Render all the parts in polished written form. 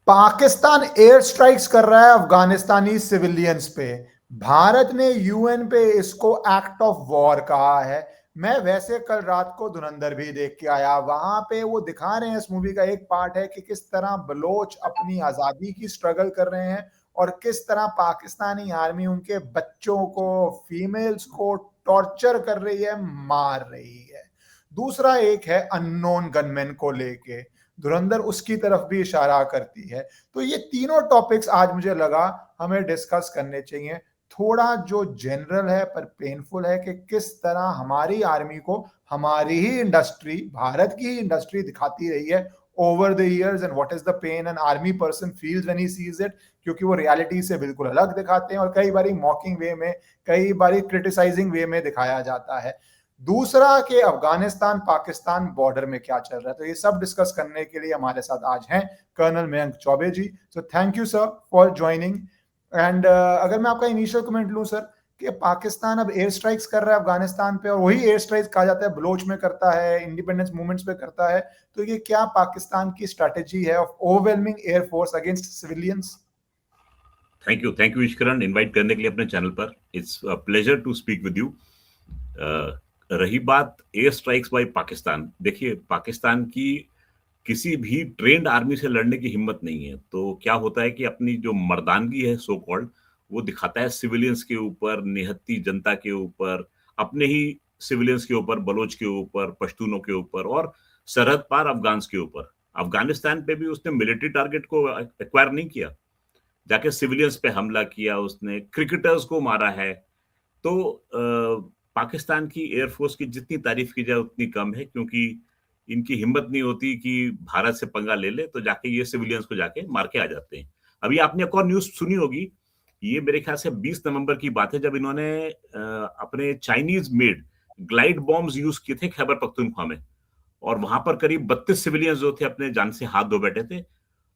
Pakistan air strikes कर रहा है अफगानिस्तानी सिविलियंस पे। भारत ने यूएन पे इसको एक्ट ऑफ वॉर कहा है। मैं वैसे कल रात को धुरंधर भी देख के आया, वहां पे वो दिखा रहे हैं, इस मूवी का एक पार्ट है कि किस तरह बलोच अपनी आजादी की स्ट्रगल कर रहे हैं और किस तरह पाकिस्तानी आर्मी उनके बच्चों को, फीमेल्स को टॉर्चर कर रही है, मार रही है। दूसरा एक है अननोन गनमैन को लेके, धुरंधर उसकी तरफ भी इशारा करती है। तो ये तीनों टॉपिक्स आज मुझे लगा हमें डिस्कस करने चाहिए। थोड़ा जो जनरल है पर पेनफुल है कि किस तरह हमारी आर्मी को हमारी ही इंडस्ट्री, भारत की ही इंडस्ट्री दिखाती रही है over the years, and what is the pain an army person feels when he sees it, क्योंकि वो रियलिटी से बिल्कुल अलग दिखाते हैं और कई बारी मॉकिंग वे में, कई बारी क्रिटिसाइजिंग वे में दिखाया जाता है। दूसरा कि अफगानिस्तान पाकिस्तान बॉर्डर में क्या चल रहा है। तो ये सब डिस्कस करने के लिए हमारे साथ आज हैं colonel Mayank Choubey ji. So thank you sir for joining. And अगर मैं आपका इनिशियल कमेंट लूं सर, कि पाकिस्तान अब एयर स्ट्राइक्स कर रहा है अफगानिस्तान पे, और वही एयर स्ट्राइक्स कहा जाता है बलोच में करता है, इंडिपेंडेंस मूवमेंट्स पे करता है, तो ये क्या पाकिस्तान की स्ट्रेटेजी है of overwhelming air force against civilians? Thank you Ishkaran, invite करने के लिए अपने चैनल पर। It's a pleasure to speak with you. रही बात एयर स्ट्राइक्स बाय पाकिस्तान, देखिए पाकिस्तान की किसी भी ट्रेंड आर्मी से लड़ने की हिम्मत नहीं है। तो क्या होता है कि अपनी जो मर्दानगी है सो कॉल्ड, वो दिखाता है सिविलियंस के ऊपर, निहत्ती जनता के ऊपर, अपने ही सिविलियंस के ऊपर, बलोच के ऊपर, पश्तूनों के ऊपर और सरहद पार अफगान्स के ऊपर। अफगानिस्तान पे भी उसने मिलिट्री टारगेट को एक्वायर नहीं किया, जाके सिविलियंस पे हमला किया, उसने क्रिकेटर्स को मारा है। तो पाकिस्तान की एयरफोर्स की जितनी तारीफ की जाए उतनी कम है, क्योंकि इनकी हिम्मत नहीं होती कि भारत से पंगा ले ले तो जाके ये सिविलियंस को जाके मार के आ जाते हैं। अभी आपने एक और न्यूज सुनी होगी, ये मेरे ख्याल से 20 नवंबर की बात है, जब इन्होंने अपने Chinese made glide bombs use किए थे खैबर पख्तूनख्वा में, और वहां पर करीब 32 सिविलियंस जो थे अपने जान से हाथ धो बैठे थे।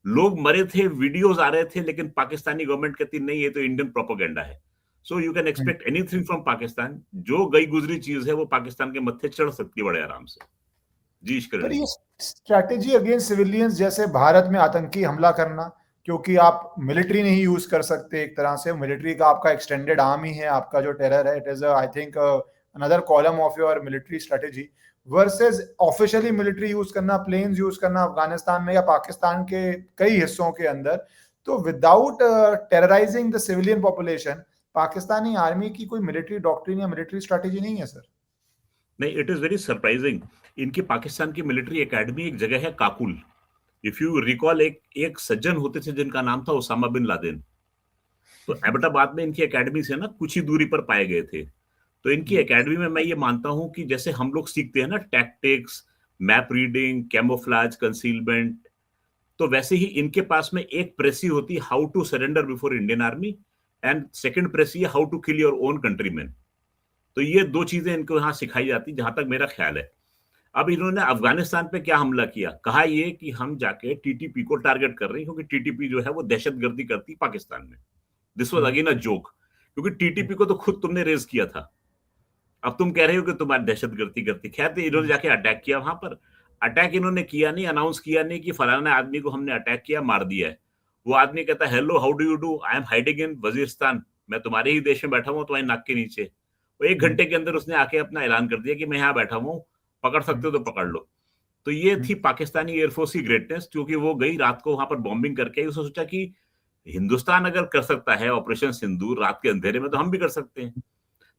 लोग मरे थे, वीडियोस आ रहे थे, लेकिन पाकिस्तानी गवर्नमेंट कहती नहीं, ये तो इंडियन प्रोपेगेंडा है। So you can expect anything from Pakistan. जो गई गुजरी चीज है वो पाकिस्तान के मत्थे चढ़ सकती है बड़े आराम से। जी पर इश्करण ये जी। स्ट्रैटेजी अगेंस्ट सिविलियंस, जैसे भारत में आतंकी हमला करना, क्योंकि आप मिलिट्री नहीं यूज कर सकते, एक तरह से मिलिट्री का आपका एक्सटेंडेड आर्म ही है, आपका जो टेरर है, it is I think another column of your military strategy, versus officially military use करना, प्लेन्स यूज करना अफगानिस्तान में या पाकिस्तान के कई हिस्सों के अंदर। तो without terrorising the civilian population, Pakistani army की कोई मिलिट्री डॉक्ट्रिन या मिलिट्री स्ट्रैटेजी नहीं है सर? नहीं, इट इज वेरी सरप्राइजिंग। इनकी पाकिस्तान की मिलिट्री एकेडमी एक जगह है काकुल। इफ यू रिकॉल, एक एक सज्जन होते थे जिनका नाम था उसामा बिन लादेन। तो एबटाबाद में इनकी एकेडमी से ना कुछ ही दूरी पर पाए गए थे। तो इनकी एकेडमी में मैं ये मानता हूं कि जैसे हम लोग सीखते हैं ना tactics, map reading, camouflage, concealment, तो वैसे ही इनके पास में एक प्रेसी होती, how to surrender before Indian army, and second precis, how to kill your own countryman. तो ये दो चीजें इनको यहाँ सिखाई जाती, जहां तक मेरा ख्याल है। अब इन्होंने अफगानिस्तान पे क्या हमला किया, कहा ये कि हम जाके टीटीपी को टारगेट कर रहे हैं, क्योंकि टीटीपी जो है वो दहशतगर्दी करती पाकिस्तान में। This was again a joke, क्योंकि टीटीपी को तो खुद तुमने रेज किया था, अब तुम कह रहे हो कि तुम्हारी दहशतगर्दी करती। खैर, तो इन्होंने जाके अटैक किया वहां पर। अटैक इन्होंने किया नहीं, अनाउंस किया नहीं कि फलाना आदमी को हमने अटैक किया, मार दिया है। वो आदमी कहता है, hello how do you do, I am hiding in Waziristan, मैं तुम्हारे ही देश में बैठा हूँ, तुम्हारी नाक के नीचे। वो 1 घंटे के अंदर उसने आके अपना ऐलान कर दिया कि मैं यहाँ बैठा हूँ, पकड़ सकते हो तो पकड़ लो। तो ये थी पाकिस्तानी एयरफोर्स की ग्रेटनेस, क्योंकि वो गई रात को वहां पर बॉम्बिंग करके आई। उसने सोचा कि हिंदुस्तान अगर कर सकता है ऑपरेशन सिंदूर रात के अंधेरे में, तो हम भी कर सकते हैं।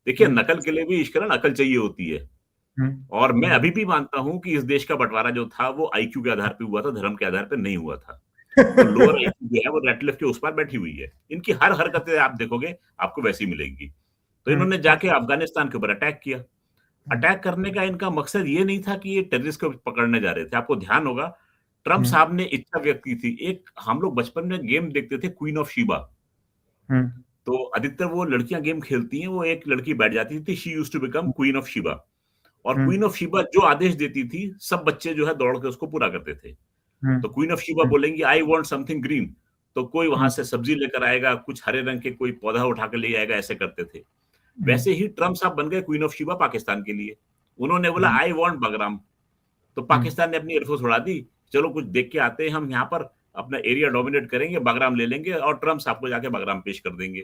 देखिए, नकल के लिए भी इश्करण अकल चाहिए होती है। और मैं अभी भी मानता हूं कि इस देश का बंटवारा जो था वो आईक्यू के आधार पे हुआ था, धर्म के आधार पे नहीं हुआ था। तो लोअर आईक्यू जो है वो रेड के उस पर बैठी हुई है। इनकी हर हरकतें आप देखोगे आपको वैसी मिलेंगी। तो इन्होंने जाके अफगानिस्तान के ऊपर अटैक किया। अटैक करने का इनका मकसद ये नहीं था कि ये टेररिस्ट को पकड़ने जा रहे थे। आपको ध्यान होगा, ट्रंप साहब ने इच्छा व्यक्त की थी, एक हम लोग बचपन में गेम देखते थे क्वीन ऑफ शीबा। तो अधिकतर वो लड़कियां गेम खेलती हैं, वो एक लड़की बैठ जाती थी, she used to become queen of Sheba, और क्वीन ऑफ शीबा जो आदेश देती थी सब बच्चे जो है दौड़ के उसको पूरा करते थे। तो क्वीन ऑफ शीबा बोलेंगी आई वांट समथिंग ग्रीन, तो कोई वहां से सब्जी लेकर आएगा, कुछ हरे रंग के कोई पौधा उठा के ले आएगा, ऐसे करते थे। वैसे ही ट्रंप साहब बन गए क्वीन ऑफ शीबा पाकिस्तान के लिए। उन्होंने बोला आई वांट बगराम, तो पाकिस्तान ने अपनी एयरफोर्स उड़ा दी, चलो कुछ देख के आते हैं हम यहाँ पर, अपना एरिया डोमिनेट करेंगे, बागराम ले लेंगे और ट्रम्प साहब को जाके बागराम पेश कर देंगे।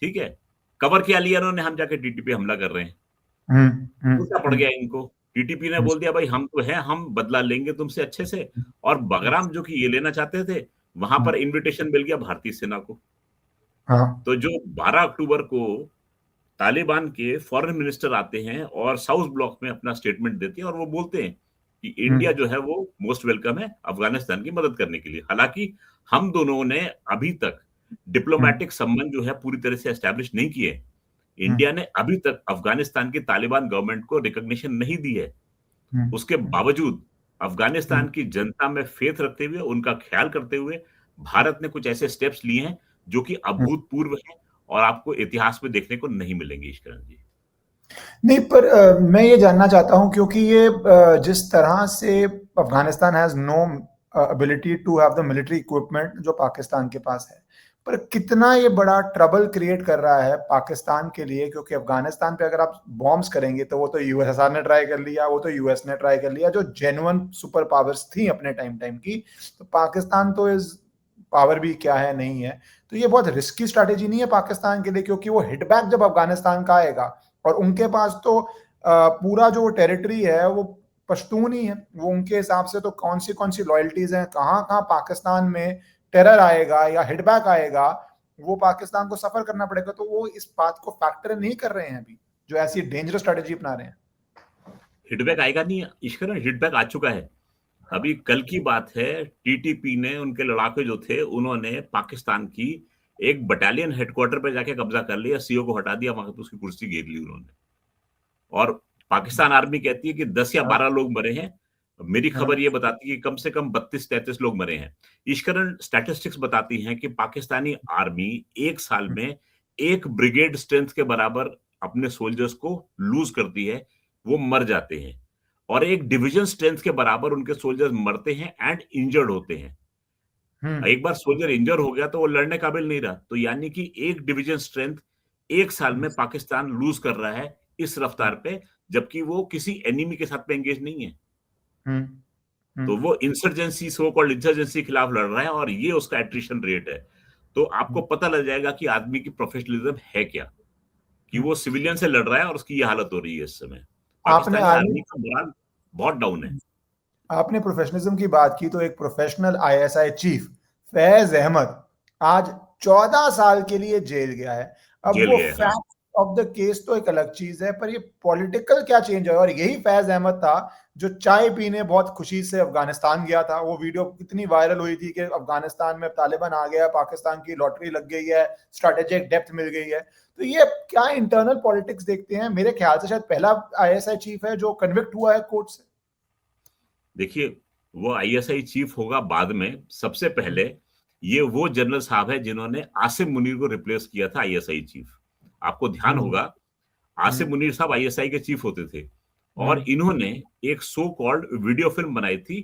ठीक है, कवर क्या लिया उन्होंने, हम जाके टीटीपी हमला कर रहे हैं। उल्टा पड़ गया इनको। टीटीपी ने बोल दिया भाई हम तो हैं, हम बदला लेंगे तुमसे अच्छे से। और बागराम जो कि ये लेना चाहते थे, वहां पर इनविटेशन मिल गया भारतीय सेना को। हाँ, तो जो 12 अक्टूबर को तालिबान के फॉरेन मिनिस्टर आते हैं और साउथ ब्लॉक में अपना स्टेटमेंट देते हैं और वो बोलते हैं कि इंडिया जो है वो मोस्ट वेलकम है अफगानिस्तान की मदद करने के लिए। हालांकि हम दोनों ने अभी तक डिप्लोमेटिक संबंध जो है पूरी तरह से एस्टैब्लिश नहीं किए। इंडिया ने अभी तक अफगानिस्तान की तालिबान गवर्नमेंट को रिकॉग्निशन नहीं दी है। उसके बावजूद अफगानिस्तान की जनता में फेथ रखते हुए, उनका ख्याल करते हुए भारत ने कुछ ऐसे स्टेप्स लिए हैं जो कि अभूतपूर्व हैं और आपको इतिहास में देखने को नहीं मिलेंगे ईश्वरन जी। नहीं, पर मैं ये जानना चाहता हूं, क्योंकि ये जिस तरह से Afghanistan has no ability to have the military equipment जो पाकिस्तान के पास है, पर कितना ये बड़ा ट्रबल क्रिएट कर रहा है पाकिस्तान के लिए, क्योंकि अफगानिस्तान पे अगर आप बॉम्ब्स करेंगे तो वो तो यूएसएसआर ने ट्राई कर लिया, वो तो यूएस ने ट्राई कर लिया, जो जेन्युइन सुपर पावर्स थी अपने टाइम की। तो पाकिस्तान तो इस पावर भी क्या है, नहीं है। तो ये बहुत रिस्की स्ट्रैटेजी नहीं है पाकिस्तान के लिए, क्योंकि वो हिटबैक जब अफगानिस्तान का आएगा, और उनके पास तो पूरा जो टेरिटरी है वो पश्तून ही है, वो उनके हिसाब से तो कौन सी लॉयल्टीज हैं, कहाँ कहाँ पाकिस्तान में टेरर आएगा या हिटबैक आएगा, वो पाकिस्तान को सफर करना पड़ेगा। तो वो इस बात को फैक्टर नहीं कर रहे हैं अभी, जो ऐसी डेंजरस स्ट्रेटेजी अपना रहे हैं। हिटबैक आएगा नहीं ईश्वरन, हिटबैक आ चुका है। अभी कल की बात है, टीटीपी ने, उनके लड़ाके जो थे, उन्होंने पाकिस्तान की एक बटालियन हेडक्वार्टर पे जाके कब्जा कर लिया, सीओ को हटा दिया, वहां पे उसकी कुर्सी घेर ली उन्होंने। और पाकिस्तान आर्मी कहती है कि 10 या 12 लोग मरे हैं। मेरी खबर ये बताती है कि कम से कम 32-33 लोग मरे हैं। ईश्वरन, स्टैटिस्टिक्स बताती हैं कि पाकिस्तानी आर्मी एक साल में 1 ब्रिगेड स्ट्रेंथ के बराबर अपने सोल्जर्स को लूज करती है, वो मर जाते हैं। और 1 डिवीजन स्ट्रेंथ के बराबर उनके सोल्जर्स मरते हैं एंड इंजर्ड होते हैं। एक बार सोल्जर इंजर हो गया तो वो लड़ने काबिल नहीं रहा। तो यानी कि 1 डिवीजन स्ट्रेंथ एक साल में पाकिस्तान लूज कर रहा है इस रफ्तार पे, जबकि वो किसी एनिमी के साथ में एंगेज नहीं है। तो वो इंसर्जेंसी, सो कॉल्ड इंसर्जेंसी खिलाफ लड़ रहा है और ये उसका एट्रिशन रेट है। तो आपको पता लग जाएगा कि आदमी की प्रोफेशनलिज्म है क्या, कि वो सिविलियन से लड़ रहा है और उसकी ये हालत हो रही है इस समय। पाकिस्तानी आर्मी का मोरल बहुत डाउन है। आपने प्रोफेशनलिज्म की बात की, तो एक professional ISI chief Faiz Ahmed आज 14 साल के लिए जेल गया है। अब वो फैक्ट ऑफ द केस तो एक अलग चीज है, पर ये पॉलिटिकल क्या चेंज है। और यही फैज अहमद था जो चाय पीने बहुत खुशी से अफगानिस्तान गया था। वो वीडियो कितनी वायरल हुई थी कि अफगानिस्तान में तालिबान आ गया, पाकिस्तान की लॉटरी लग गई है, स्ट्रेटेजिक डेप्थ मिल गई है। तो ये क्या इंटरनल पॉलिटिक्स देखते हैं। मेरे ख्याल से शायद पहला आईएसआई चीफ है जो कन्विक्ट हुआ है कोर्ट से। देखिए, वो आईएसआई चीफ होगा बाद में। सबसे पहले ये वो जनरल साहब है जिन्होंने आसिम मुनीर को रिप्लेस किया था आईएसआई चीफ। आपको ध्यान होगा, आसिम मुनीर साहब आईएसआई के चीफ होते थे और इन्होंने एक सो कॉल्ड वीडियो फिल्म बनाई थी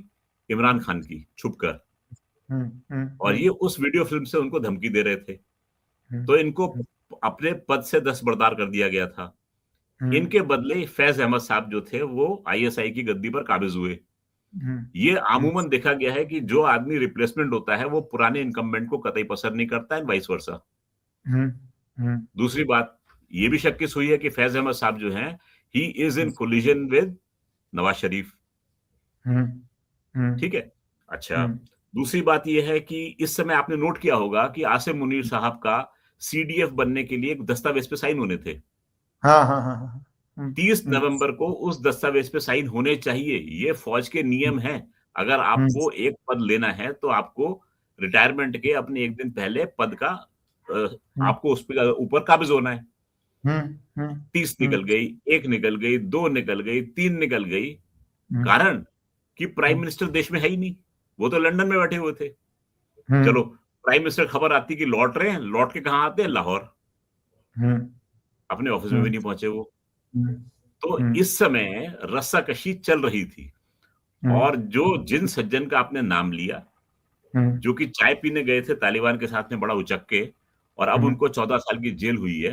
इमरान खान की, छुपकर। और ये उस वीडियो फिल्म से उनको धमकी दे रहे थे, तो इनको अपने पद से दस्तबरदार कर दिया गया था। इनके बदले फैज अहमद साहब जो थे वो आईएसआई की गद्दी पर काबिज हुए। ये आमूमन देखा गया है कि जो आदमी रिप्लेसमेंट होता है वो पुराने इनकम्बेंट को कतई पसंद नहीं करता है, वाइस वर्सा। दूसरी बात ये भी शक की सुई है कि फैज अहमद साहब जो हैं, he is in collision with Nawaz Sharif. ठीक है, अच्छा। दूसरी बात यह है कि इस समय आपने नोट किया होगा कि आसिम मुनीर साहब का सीडीएफ बनने के लिए एक दस्तावेज पे साइन होने थे। हाँ। 30 नवंबर को उस दस्तावेज पे साइन होने चाहिए। ये फौज के नियम हैं। अगर आपको एक पद लेना है तो आपको रिटायरमेंट के अपने एक दिन पहले पद का आपको उस पर ऊपर काबिज होना है। 30 निकल गई, 1 निकल गई, 2 निकल गई, 3 निकल गई। कारण कि प्राइम मिनिस्टर देश में है ही नहीं, वो तो लंदन में बैठे हुए थे। चलो, प्राइम मिनिस्टर खबर आती कि लौट रहे हैं, लौट के कहां आते हैं? लाहौर। अपने ऑफिस में भी नहीं पहुंचे वो। तो इस समय रस्साकशी चल रही थी। और जिन सज्जन का आपने नाम लिया, जो कि चाय पीने गए थे तालिबान के साथ में बड़ा उचक के, और अब उनको 14 साल की जेल हुई है।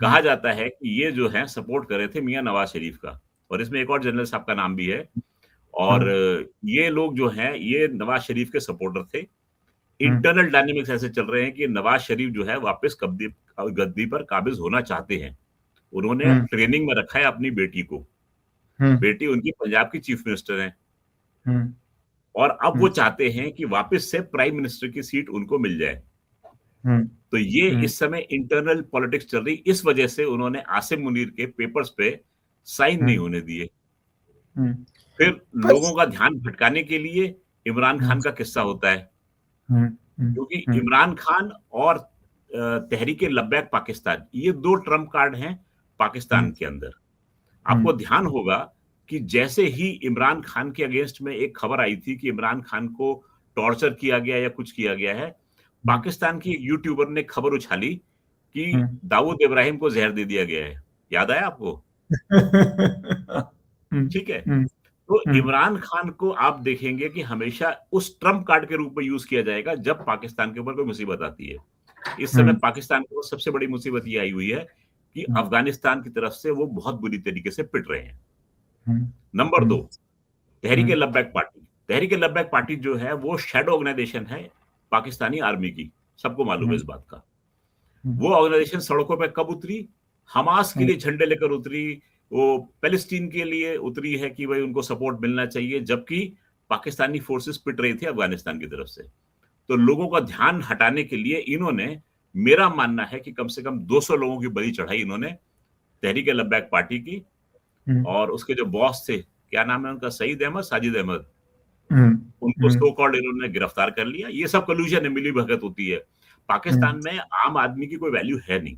कहा जाता है कि ये जो है सपोर्ट कर रहे थे मियां नवाज शरीफ का, और इसमें एक और जनरल साहब का नाम भी है। और ये लोग जो हैं ये नवाज शरीफ के सपोर्टर थे। इंटरनल डायनेमिक्स ऐसे चल रहे हैं कि नवाज शरीफ जो है वापस गद्दी पर काबिज होना चाहते हैं। उन्होंने ट्रेनिंग में रखा है अपनी बेटी को। बेटी उनकी पंजाब की चीफ मिनिस्टर है और अब वो चाहते हैं कि वापस से प्राइम मिनिस्टर की सीट उनको मिल जाए। तो ये इस समय इंटरनल पॉलिटिक्स चल रही, इस वजह से उन्होंने आसिम मुनीर के पेपर्स पे साइन नहीं होने दिए। फिर लोगों का ध्यान भटकाने के लिए इमरान खान का किस्सा होता है, क्योंकि इमरान खान और तहरीक लब्बैक पाकिस्तान ये 2 ट्रम्प कार्ड हैं पाकिस्तान के अंदर। आपको ध्यान होगा कि जैसे ही इमरान खान के अगेंस्ट में एक खबर आई थी कि इमरान खान को टॉर्चर किया गया या कुछ किया गया है, पाकिस्तान की एक यूट्यूबर ने खबर उछाली कि दाऊद इब्राहिम को जहर दे दिया गया है। याद आया आपको? ठीक है। तो इमरान खान को आप देखेंगे कि हमेशा उस ट्रम्प कार्ड के रूप में यूज किया जाएगा जब पाकिस्तान के ऊपर कोई मुसीबत आती है। इस समय पाकिस्तान को सबसे बड़ी मुसीबत ये आई हुई है कि अफगानिस्तान की तरफ से वो बहुत बुरी तरीके से पिट रहे हैं। नंबर 2, तहरीक लब्बैक पार्टी। तहरीक लब्बैक पार्टी जो है वो शैडो ऑर्गेनाइजेशन है पाकिस्तानी आर्मी की, सबको मालूम है इस बात का। वो ऑर्गेनाइजेशन सड़कों पर कब उतरी? हमास के लिए झंडे लेकर उतरी, वो पैलेस्टीन के लिए उतरी है कि भाई उनको सपोर्ट मिलना चाहिए, जबकि पाकिस्तानी फोर्सेस पिट रही थी अफगानिस्तान की तरफ से। तो लोगों का ध्यान हटाने के लिए इन्होंने, मेरा मानना है कि कम से कम 200 लोगों की बलि चढ़ाई इन्होंने तहरीक लब्बैक पार्टी की। और उसके जो बॉस थे, क्या नाम है उनका, सईद अहमद, साजिद अहमद, उनको सो कॉल्ड इन्होंने गिरफ्तार कर लिया। ये सब कल्यूजन है, मिली भगत होती है। पाकिस्तान में आम आदमी की कोई वैल्यू है नहीं।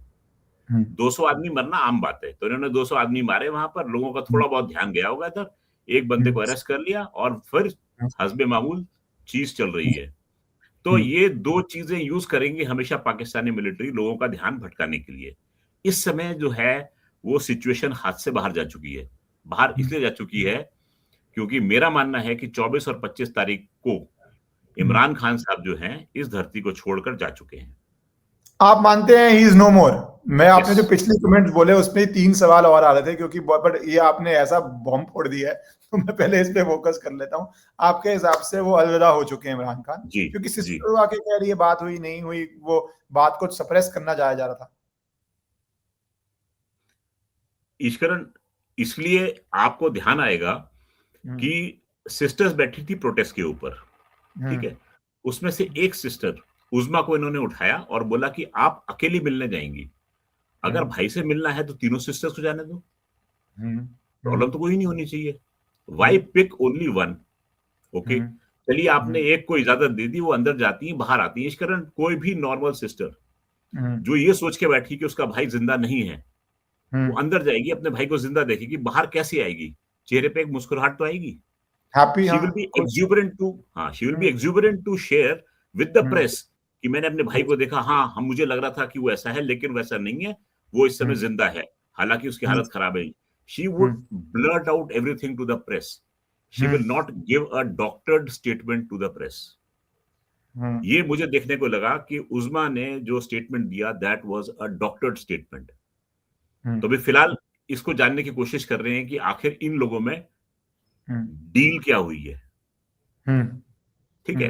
200 आदमी मरना आम बात है, तो इन्होंने 200 आदमी मारे। वहां पर लोगों का थोड़ा बहुत ध्यान गया होगा इधर, एक बंदे को अरेस्ट कर लिया और फिर हस्बे मामूल चीज चल रही है। तो ये 2 चीजें यूज करेंगे हमेशा पाकिस्तानी मिलिट्री, लोगों का ध्यान भटकाने के लिए। इस समय जो है वो सिचुएशन हाथ से बाहर जा चुकी है। बाहर इसलिए जा चुकी है क्योंकि मेरा मानना है कि 24 और 25 तारीख को इमरान खान साहब जो हैं इस धरती को छोड़कर जा चुके हैं। आप मानते हैं ही इज नो मोर? मैं आपने जो पिछले कमेंट्स बोले उसमें 3 सवाल और आ रहे थे, क्योंकि बट ये आपने ऐसा बॉम्ब फोड़ दिया है, तो मैं पहले इस पे फोकस कर लेता हूँ। आपके हिसाब से वो अलविदा हो चुके हैं इमरान खान? क्योंकि सिस्टर आके कह रही है बात हुई नहीं हुई, वो बात को सप्रेस करना जा रहा था। ईश्वरन, इसलिए आपको ध्यान आएगा कि सिस्टर्स बैठी थी प्रोटेस्ट के ऊपर, ठीक है। उसमें से एक सिस्टर उज़्मा को इन्होंने उठाया और बोला कि आप अकेली मिलने जाएंगी, अगर भाई से मिलना है तो तीनों सिस्टर्स को जाने दो, प्रॉब्लम तो कोई नहीं होनी चाहिए। Why pick only one? Okay, चलिए आपने एक को इजाजत दे दी, वो अंदर जाती है बाहर आती है। इस कारण कोई भी नॉर्मल सिस्टर जो ये सोच के बैठी कि उसका भाई जिंदा नहीं है, वो अंदर जाएगी, अपने भाई को जिंदा देखेगी, बाहर कैसे आएगी? चेहरे पे एक मुस्कुराहट तो आएगी। She will be exuberant to share with the press कि मैंने अपने भाई को देखा, हाँ हम मुझे लग रहा था कि वो ऐसा है लेकिन वैसा नहीं है, वो इस समय जिंदा है, हालांकि उसकी हालत खराब है। She would blurt out everything to the press. She will not give a doctored statement to the press. ये मुझे देखने को लगा कि उज़्मा ने जो स्टेटमेंट दिया that was a doctored statement. तो भी फिलहाल इसको जानने की कोशिश कर रहे हैं कि आखिर इन लोगों में डील क्या हुई है, ठीक है।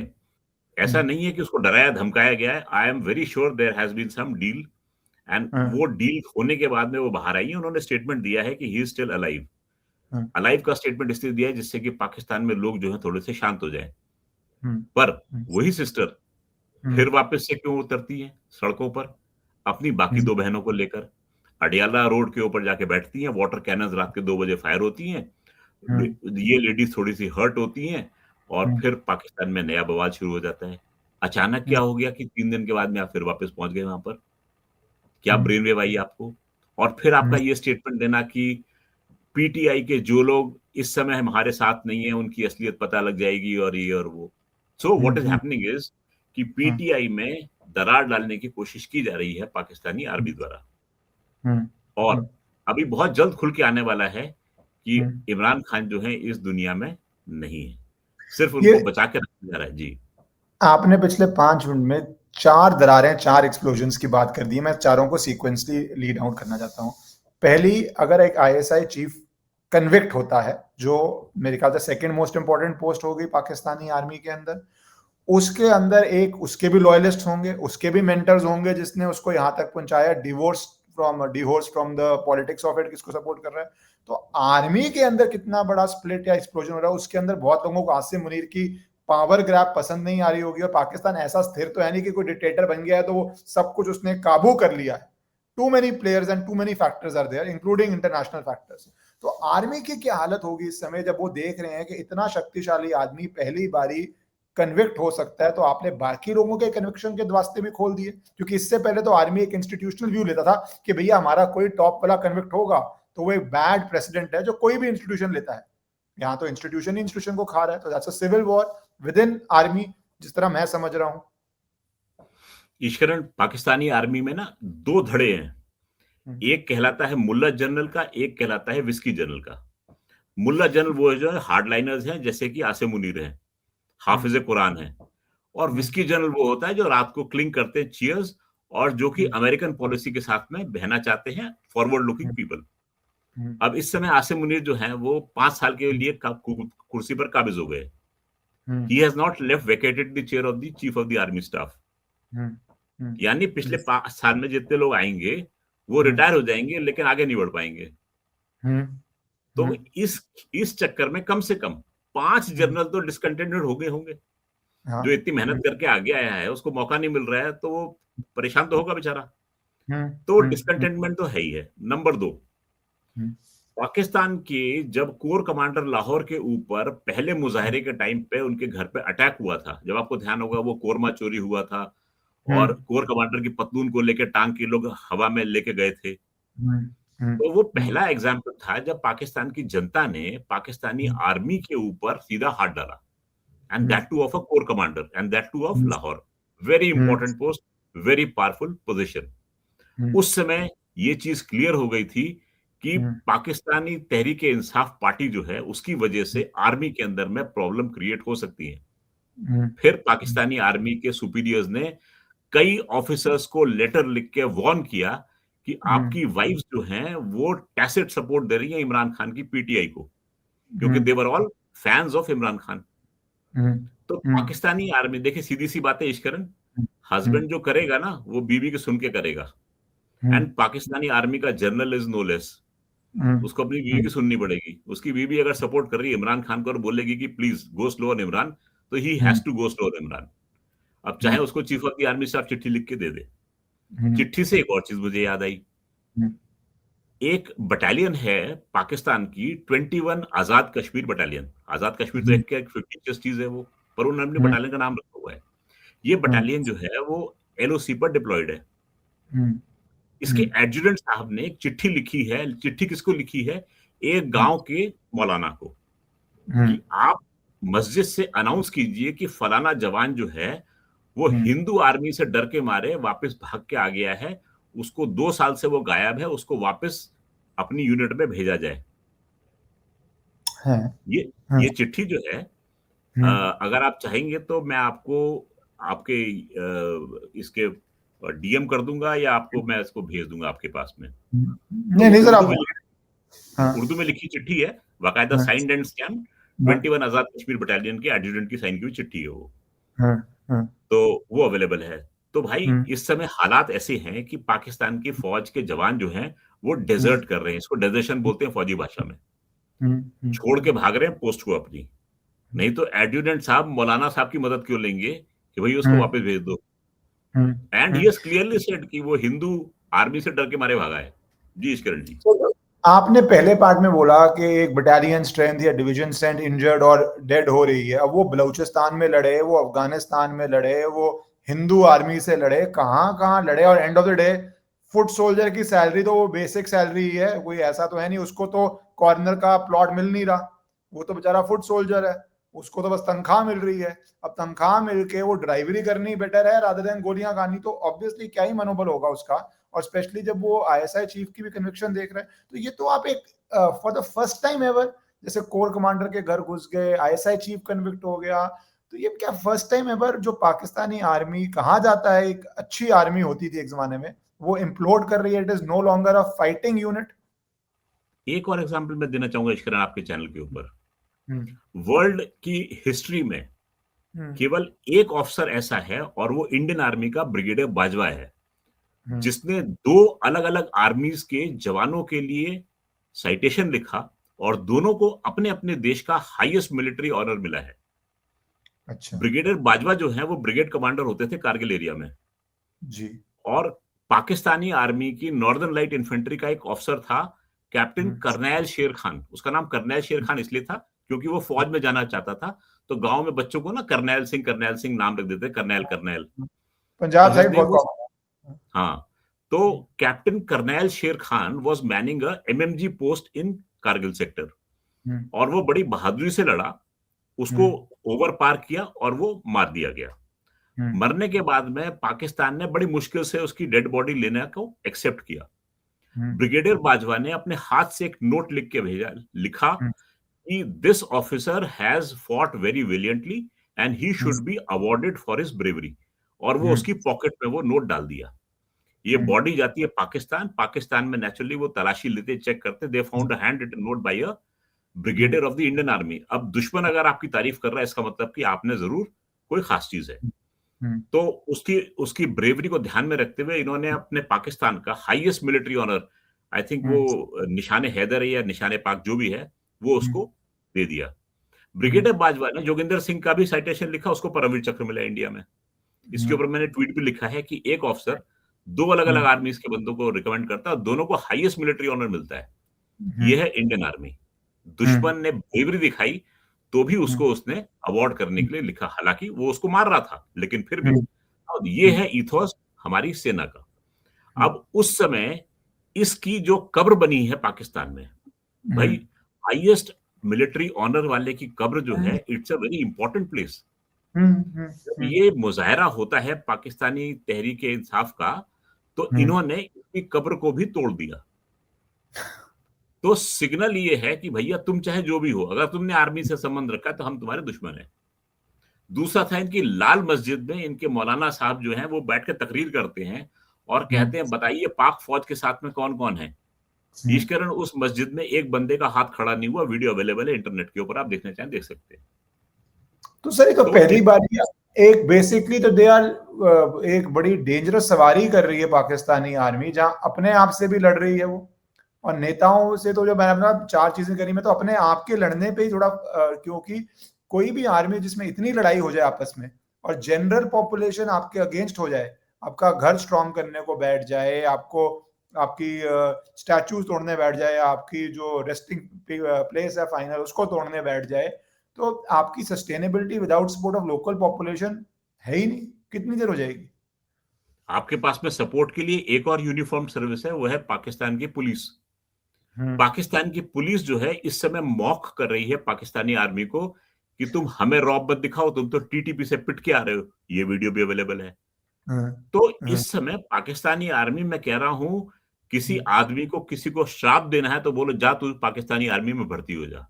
ऐसा नहीं है कि उसको डराया धमकाया गया है। I am very sure there has been some deal, and वो डील होने के बाद में वो बाहर आई है। उन्होंने स्टेटमेंट दिया है कि he is still alive. Alive का स्टेटमेंट इसलिए दिया है जिससे कि पाकिस्तान में लोग जो है थोड़े से शांत हो जाए। पर वही सिस्टर फिर वापस से क्यों उतरती है सड़कों पर अपनी बाकी 2 बहनों को लेकर? अडियाला रोड के ऊपर जाके बैठती हैं, वाटर कैनन्स रात के 2 बजे फायर होती हैं, ये लेडीज थोड़ी सी हर्ट होती हैं और फिर पाकिस्तान में नया बवाल शुरू हो जाता है। अचानक क्या हो गया कि 3 दिन के बाद में आप फिर वापस पहुंच गए वहां पर? क्या ब्रेन वेव आई आपको? और फिर आपका ये स्टेटमेंट देना कि पीटीआई के जो लोग इस समय हमारे साथ नहीं है उनकी असलियत पता लग जाएगी और ये और वो। So what is happening is कि पीटीआई में दरार डालने की कोशिश की जा रही है पाकिस्तानी आर्मी द्वारा, और अभी बहुत जल्द खुल के आने वाला है कि इमरान खान जो है इस दुनिया में नहीं है, सिर्फ उनको बचा के रखा जा रहा है। जी, आपने पिछले 5 मिनट में 4 दरारें, 4 एक्सप्लोजन्स की बात कर दी। मैं चारों को सीक्वेंसली लीड आउट करना चाहता हूँ। पहली, अगर एक आईएसआई चीफ कन्विक्ट होता है, जो मेरे ख्याल से सेकंड मोस्ट इंपॉर्टेंट पोस्ट होगी पाकिस्तानी आर्मी के अंदर, उसके अंदर एक उसके भी लॉयलिस्ट होंगे, उसके भी मेंटर्स होंगे जिसने उसको यहाँ तक पहुंचाया, divorce from the politics of it, किसको सपोर्ट कर रहा है। तो आर्मी के अंदर कितना बड़ा स्प्लिट या एक्सप्लोजन हो रहा है, उसके अंदर बहुत लोगों को आसिम मुनीर की पावर ग्रैब पसंद नहीं आ रही होगी, और पाकिस्तान ऐसा स्थिर तो है नहीं कि कोई डिक्टेटर बन गया है तो वो सब कुछ उसने काबू कर लिया है। Too many players and too many factors are there, including international factors. तो आर्मी की क्या हालत होगी इस समय जब वो देख रहे हैं कि इतना शक्तिशाली आदमी पहली बारी कन्विक्ट हो सकता है, तो आपने बाकी लोगों के कन्विक्शन के वास्ते भी खोल दिए, क्योंकि इससे पहले तो आर्मी एक इंस्टीट्यूशनल व्यू लेता था कि भैया हमारा कोई टॉप वाला कन्विक्ट होगा तो वो एक बैड प्रेसिडेंट है जो कोई भी इंस्टीट्यूशन लेता है। यहाँ तो इंस्टीट्यूशन ही इंस्टीट्यूशन को खा रहा है, तो that's a civil war within army, जिस तरह मैं समझ रहा हूँ। ईश्वरन, पाकिस्तानी आर्मी में ना दो धड़े हैं, एक कहलाता है मुल्ला जनरल का, एक कहलाता है विस्की जनरल का। मुल्ला जनरल वो जो है हार्डलाइनर्स हैं, जैसे कि आसिम मुनीर हैं, हाफिज कुरान है, और विस्की जनरल वो होता है जो रात को क्लिंग करते हैं चीयर्स, और जो कि अमेरिकन पॉलिसी के साथ में बहना चाहते हैं, फॉरवर्ड लुकिंग पीपल। अब इस समय आसिम मुनीर जो है वो 5 साल के लिए कुर्सी पर काबिज हो गए। He has not left vacated the chair of the chief of the army staff. यानी पिछले 5 साल में जितने लोग आएंगे वो रिटायर हो जाएंगे, लेकिन आगे नहीं बढ़ पाएंगे। तो इस चक्कर में कम से कम 5 जनरल तो डिसकंटेंटेड हो गए होंगे। जो इतनी मेहनत करके आगे आया है उसको मौका नहीं मिल रहा है, तो वो परेशान तो होगा बेचारा। तो डिसकंटेंटमेंट तो है ही है। नंबर 2, पाकिस्तान के जब कोर कमांडर लाहौर के ऊपर पहले मुजाहरे के टाइम पे उनके घर पे अटैक हुआ था, जब आपको ध्यान होगा वो कोरमा चोरी हुआ था, और कोर कमांडर की पतलून को लेकर टांग के लोग हवा में लेके गए थे। तो वो पहला एग्जाम्पल था जब पाकिस्तान की जनता ने पाकिस्तानी आर्मी के ऊपर सीधा हाथ डाला, and that two of a core commander, and that two of Lahore. Very important post, very powerful position. उस समय ये चीज क्लियर हो गई थी कि पाकिस्तानी तहरीक इंसाफ पार्टी जो है उसकी वजह से आर्मी के अंदर में प्रॉब्लम क्रिएट हो सकती है। फिर पाकिस्तानी आर्मी के सुपीरियर्स ने कई ऑफिसर्स को लेटर लिख के वार्न किया कि आपकी वाइफ्स जो हैं वो टैसिट सपोर्ट दे रही हैं इमरान खान की पीटीआई को, क्योंकि they were all fans of Imran Khan. तो पाकिस्तानी आर्मी, देखिए सीधी सी बात है इश्करन, हस्बैंड जो करेगा ना वो बीवी के सुन के करेगा, एंड पाकिस्तानी आर्मी का जनरल इज नो लेस, उसको अपनी बीवी की सुननी पड़ेगी। उसकी बीवी अगर सपोर्ट कर रही है इमरान खान को और बोलेगी कि please go slow on Imran, तो he has to go slow on Imran. अब चाहे उसको chief of the army staff चिट्ठी लिख के दे दे। चिट्ठी से एक और चीज मुझे याद आई, एक बटालियन है पाकिस्तान की 21 आजाद कश्मीर बटालियन। आजाद कश्मीर तो एक फिक्टिशियस चीज है वो, पर उन्होंने बटालियन का नाम रखा हुआ है। ये बटालियन जो है वो एलओसी पर डिप्लॉयड है। इसके एडजुटेंट साहब ने एक चिट्ठी लिखी है। चिट्ठी किसको लिखी है? एक गांव के मौलाना को, कि आप मस्जिद से अनाउंस कीजिए कि फलाना जवान जो है वो हिंदू आर्मी से डर के मारे वापस भाग के आ गया है, उसको 2 साल से वो गायब है, उसको वापस अपनी यूनिट में भेजा जाए। ये चिट्ठी जो है, अगर आप चाहेंगे तो मैं आपको आपके इसके डीएम कर दूंगा, या आपको मैं इसको भेज दूंगा आपके पास में। नहीं सर, आप उर्दू में लिखी चिट्ठी है, बाकायदा signed and stamp 21 Azad Kashmir battalion के एडजुटेंट की साइन की हुई चिट्ठी है वो। तो वो अवेलेबल है। तो भाई इस समय हालात ऐसे हैं कि पाकिस्तान की फौज के जवान जो हैं वो डेजर्ट कर रहे हैं, इसको डेजर्शन बोलते हैं फौजी भाषा में, छोड़ के भाग रहे हैं पोस्ट को अपनी। नहीं तो एडजुटेंट साहब मौलाना साहब की मदद क्यों लेंगे कि भाई उसको वापस भेज दो। And he has clearly said कि वो हिंदू आर्मी से डर के मारे भागा है। जी इश्करण जी, आपने पहले पार्ट में बोला कि एक बटालियन स्ट्रेंथ या डिवीजन स्ट्रेंथ इंजर्ड और डेड हो रही है। अब वो बलूचिस्तान में लड़े, वो अफगानिस्तान में लड़े, वो हिंदू आर्मी से लड़े, कहाँ लड़े, और end of the day foot soldier की सैलरी तो वो बेसिक सैलरी ही है, कोई ऐसा तो है नहीं उसको तो कॉर्नर का प्लॉट मिल नहीं रहा। वो तो बेचारा फुट सोल्जर है, उसको तो बस तनख्वाह मिल रही है। अब तनख्वाह मिलके वो ड्राइवरी करनी बेटर है रादर देन गोलियां खानी, तो ऑब्वियसली क्या ही मनोबल होगा उसका। और स्पेशली जब वो आईएसआई चीफ की भी कन्विक्शन देख रहे हैं, तो ये तो आप एक for the first time ever, जैसे कोर कमांडर के घर घुस गए, आईएसआई चीफ कन्विक्ट हो गया, तो ये क्या फर्स्ट टाइम एवर जो पाकिस्तानी आर्मी कहा जाता है एक अच्छी आर्मी होती थी एक जमाने में, वो इम्प्लोड कर रही है। It is no longer a fighting unit. एक और एग्जांपल मैं देना चाहूंगा इश्करण आपके चैनल के ऊपर। हम्म वर्ल्ड की हिस्ट्री में हम्म केवल एक ऑफिसर ऐसा है और वो इंडियन आर्मी का ब्रिगेडियर बाजवा है, हम्म जिसने दो अलग अलग आर्मीज के जवानों के लिए साइटेशन लिखा और दोनों को अपने अपने देश का हाईएस्ट मिलिट्री ऑनर मिला है। अच्छा। ब्रिगेडियर बाजवा जो है वो ब्रिगेड कमांडर होते थे कारगिल एरिया में, जी। और पाकिस्तानी आर्मी की नॉर्दर्न लाइट इन्फेंट्री का एक ऑफिसर था कैप्टन हम्म करनैल शेर खान। उसका नाम करनैल शेर खान इसलिए था क्योंकि वो फौज में जाना चाहता था, तो गांव में बच्चों को ना करनैल सिंह नाम रख देते, करनैल करनैल। तो पंजाब हिज साइड नेम बहुत वाज, कॉमन है। हाँ, तो captain Karnail Sher Khan was manning a MMG post in Kargil sector, hmm और वो बड़ी बहादुरी से लड़ा, उसको हम्म ओवर पार किया और वो मार दिया गया। हम्म मरने के बाद में पाकिस्तान ने बड़ी मुश्किल से उसकी डेड बॉडी लेने को एक्सेप्ट किया। हम्म ब्रिगेडियर बाजवा ने अपने हाथ से एक नोट लिख के भेजा, लिखा हम्म कि this officer has fought very valiantly and he should be awarded for his bravery, और वो हम्म उसकी पॉकेट में वो नोट डाल दिया। ये हम्म बॉडी जाती है पाकिस्तान, पाकिस्तान में नेचुरली वो तलाशी लेते, चेक करते, they found a handwritten note by a hmm brigadier of the Indian army. अब दुश्मन अगर आपकी तारीफ कर रहा है, इसका मतलब कि आपने जरूर कोई खास चीज है। हम्म तो उसकी उसकी ब्रेवरी को ध्यान में रखते हुए इन्होंने अपने पाकिस्तान का highest military honour, I think वो हम्म निशाने हैदर है या निशाने पाक जो भी है, वो हम्म उसको दे दिया। हम्म ब्रिगेडियर बाजवा ने जोगिंदर सिंह का भी साइटेशन लिखा, उसको परमवीर चक्र मिला इंडिया में। इसके हम्म ऊपर मैंने ट्वीट भी लिखा है कि एक ऑफिसर दो अलग अलग हम्म आर्मीज के बंदों को रिकमेंड करता है और दोनों को हाईएस्ट मिलिट्री ऑनर मिलता है। ये हम्म है इंडियन आर्मी। हम्म दुश्मन ने ब्रेवरी दिखाई तो भी उसको उसने अवार्ड करने के लिए लिखा, हालांकि वो उसको मार रहा था, लेकिन फिर भी। हम्म अब ये है इथोस हमारी सेना का। अब उस समय इसकी जो कब्र बनी है पाकिस्तान में, भाई, हाईएस्ट मिलिट्री ऑनर वाले की कब्र जो है, it's a very important place. जब हम्म ये मुजाहरा होता है पाकिस्तानी तहरीक इंसाफ का, तो इन्होंने इसकी कब्र को भी तोड़ दिया। तो सिग्नल ये है कि भैया तुम चाहे जो भी हो, अगर तुमने आर्मी से संबंध रखा है तो हम तुम्हारे दुश्मन हैं। दूसरा था इनकी लाल मस्जिद में इनके मौलाना साहब जो हैं वो बैठ के तकरीर करते हैं और कहते हैं बताइए पाक फौज के साथ में कौन कौन है। इस कारण उस मस्जिद में एक बंदे का हाथ खड़ा नहीं हुआ। वीडियो अवेलेबल है इंटरनेट के ऊपर, आप देखना चाहें देख सकते हैं। तो सर ये तो तो पहली बार ही एक बेसिकली तो दे आर एक बड़ी डेंजरस सवारी कर रही है पाकिस्तानी आर्मी, जहां अपने आप से भी लड़ रही है वो, और नेताओं से तो जो मैंने अपना चार चीजें करी, मैं तो अपने आप के लड़ने पे ही थोड़ा क्योंकि कोई भी आर्मी जिसमें इतनी लड़ाई हो जाए आपस में और जनरल पॉपुलेशन आपके अगेंस्ट हो जाए, आपका घर स्ट्रॉन्ग करने को बैठ जाए, आपको आपकी स्टैचूज तोड़ने बैठ जाए, आपकी जो रेस्टिंग प्लेस है फाइनल उसको तोड़ने बैठ जाए, तो आपकी sustainability without support of local population है ही नहीं, कितनी देर हो जाएगी। आपके पास में सपोर्ट के लिए एक और यूनिफॉर्म सर्विस है, वो है पाकिस्तान की पुलिस। पाकिस्तान की पुलिस जो है इस समय मॉक कर रही है पाकिस्तानी आर्मी को कि तुम हमें रॉब मत दिखाओ, तुम तो टीटीपी से पिट के आ रहे हो। ये वीडियो भी अवेलेबल है। तो इस समय पाकिस्तानी आर्मी, मैं कह रहा हूं, किसी आदमी को किसी को श्राप देना है तो बोलो जा तू पाकिस्तानी आर्मी में भर्ती हो जा।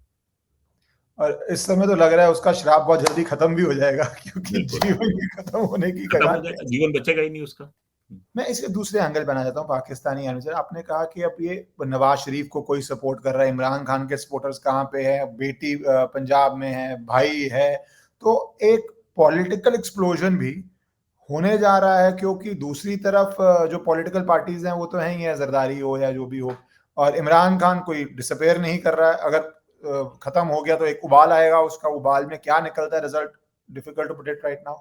और इस समय तो लग रहा है उसका श्राप बहुत जल्दी खत्म भी हो जाएगा, क्योंकि बिल्कुल जीवन की खत्म होने की खत्म हो कगार पे। जाएगा, जीवन बचेगा ही नहीं उसका। मैं इसके दूसरे एंगल पे आना चाहता हूँ पाकिस्तानी आर्मी से। आपने कहा कि अब ये नवाज शरीफ को कोई सपोर्ट कर रहा है, इमरान खान के सपोर्टर्स कहाँ पे है, बेटी पंजाब में है, भाई है, तो एक पॉलिटिकल एक्सप्लोजन भी होने जा रहा है, क्योंकि दूसरी तरफ जो पॉलिटिकल पार्टीज हैं वो तो हैं ही है, जरदारी हो या जो भी हो, और इमरान खान कोई डिसअपेयर नहीं कर रहा है। अगर खत्म हो गया तो एक उबाल आएगा, उसका उबाल में क्या निकलता है result, difficult to predict right now.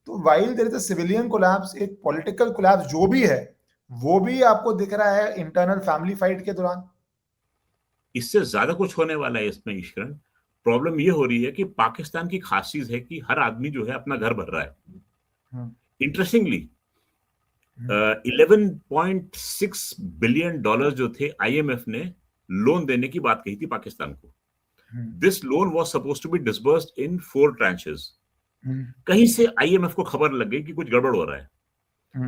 तो while there is a civilian collapse, एक पॉलिटिकल कोलैप्स जो भी है वो भी आपको दिख रहा है इंटरनल फैमिली फाइट के दौरान। इससे ज्यादा कुछ होने वाला है इसमें ईश्वरन। प्रॉब्लम ये हो रही है कि पाकिस्तान की खास चीज है कि हर आदमी जो है अपना घर भर रहा है। इंटरेस्टिंगली 11.6 बिलियन डॉलर जो थे, आईएमएफ ने लोन देने की बात कही थी पाकिस्तान को। This loan was supposed to be disbursed in 4 tranches. कहीं से आईएमएफ को खबर लग गई कि कुछ गड़बड़ हो रहा है,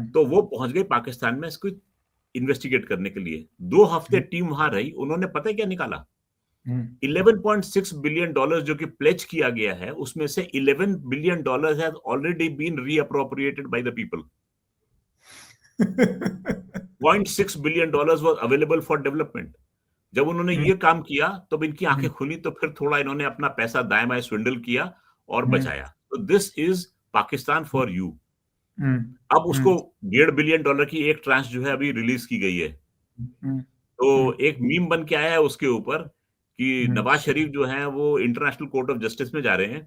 तो वो पहुंच गए पाकिस्तान में इसको इन्वेस्टिगेट करने के लिए। 2 हफ्ते टीम वहां रही। उन्होंने पता है क्या निकाला? 11.6 बिलियन डॉलर जो कि प्लेज किया गया है, उसमें से 11 billion dollar has already been reappropriated by the people. 0.6 billion dollars was available for development. जब उन्होंने हम्म, ये काम किया तब इनकी आंखें हम्म, खुली, तो फिर थोड़ा इन्होंने अपना पैसा दाएं बाएं स्विंडल किया और हम्म, बचाया। तो this is Pakistan for you. Hmm, अब हम्म, उसको $1.5 बिलियन की एक ट्रांच जो है अभी रिलीज की गई है। हम्म, तो हम्म, एक मीम बन के आया है उसके ऊपर कि हम्म, नवाज शरीफ जो है वो इंटरनेशनल कोर्ट ऑफ जस्टिस में जा रहे हैं,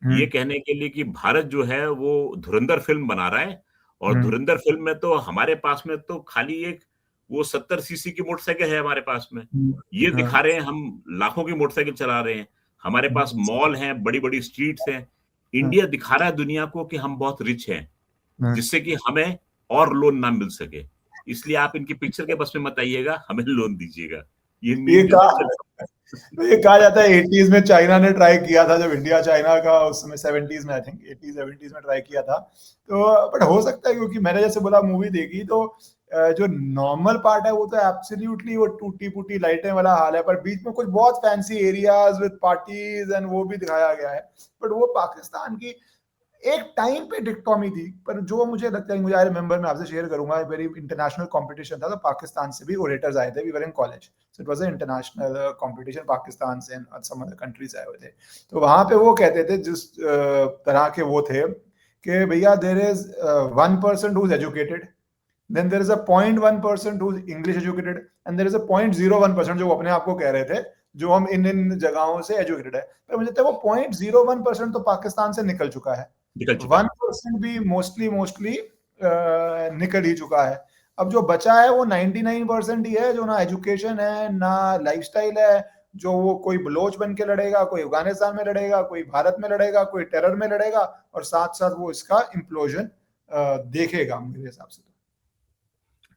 ये हम्म, कहने के लिए कि भारत जो है वो धुरंधर फिल्म बना रहा है, और हम्म, धुरंधर फिल्म में तो हमारे पास में तो खाली एक वो 70 सीसी की मोटरसाइकिल है हमारे पास में। ये हाँ, दिखा रहे हैं हम लाखों की मोटरसाइकिल चला रहे हैं। हमारे पास मॉल हैं, बड़ी-बड़ी स्ट्रीट्स हैं। हाँ, इंडिया दिखा रहा है दुनिया को कि हम बहुत रिच हैं, हाँ। जिससे कि हमें और लोन ना मिल सके। इसलिए आप इनकी पिक्चर के बस में मत आइएगा, हमें लोन दीजिएगा। ये ये मीम जो है कहा चल ये कहा जाता है 80s में चाइना ने ट्राई किया था, जब इंडिया चाइना का उसमें 70s में, आई थिंक 80s 70s में ट्राई किया था। तो बट हो सकता है, क्योंकि मैंने जैसे बोला मूवी देखी तो जो नॉर्मल पार्ट है वो तो एब्सोल्युटली वो टूटी फूटी लाइटें वाला हाल है, पर बीच में कुछ बहुत fancy areas with parties and वो भी दिखाया गया है। बट वो पाकिस्तान की एक टाइम पे डिक्टोमी थी, पर जो मुझे लगता है, मुझे आई रिमेंबर, मैं आपसे शेयर करूंगा, वेरी इंटरनेशनल कंपटीशन था, तो पाकिस्तान से भी ओरेटर्स आए थे, we were in college, so it was a international competition, Pakistan से एंड सम अदर कंट्रीज आए हुए थे। तो वहां पे वो कहते थे, जिस तरह के वो थे, कि भैया there is 1% who is educated, then there is a 0.1% who is English educated, and there is a 0.01% जो अपने आप को कह रहे थे जो हम इन इन जगहों से एजुकेटेड है। पर मुझे लगता है वो 0.01% तो पाकिस्तान से निकल चुका है, निकल चुका है। 1% भी मोस्टली मोस्टली निकल ही चुका है। अब जो बचा है वो 99% ही है, जो ना एजुकेशन है ना लाइफस्टाइल है, जो वो कोई बलोच बन के लड़ेगा, कोई अफगानिस्तान में लड़ेगा, कोई भारत में लड़ेगा, कोई टेरर में लड़ेगा, और साथ साथ वो इसका इम्प्लोजन देखेगा मेरे हिसाब से।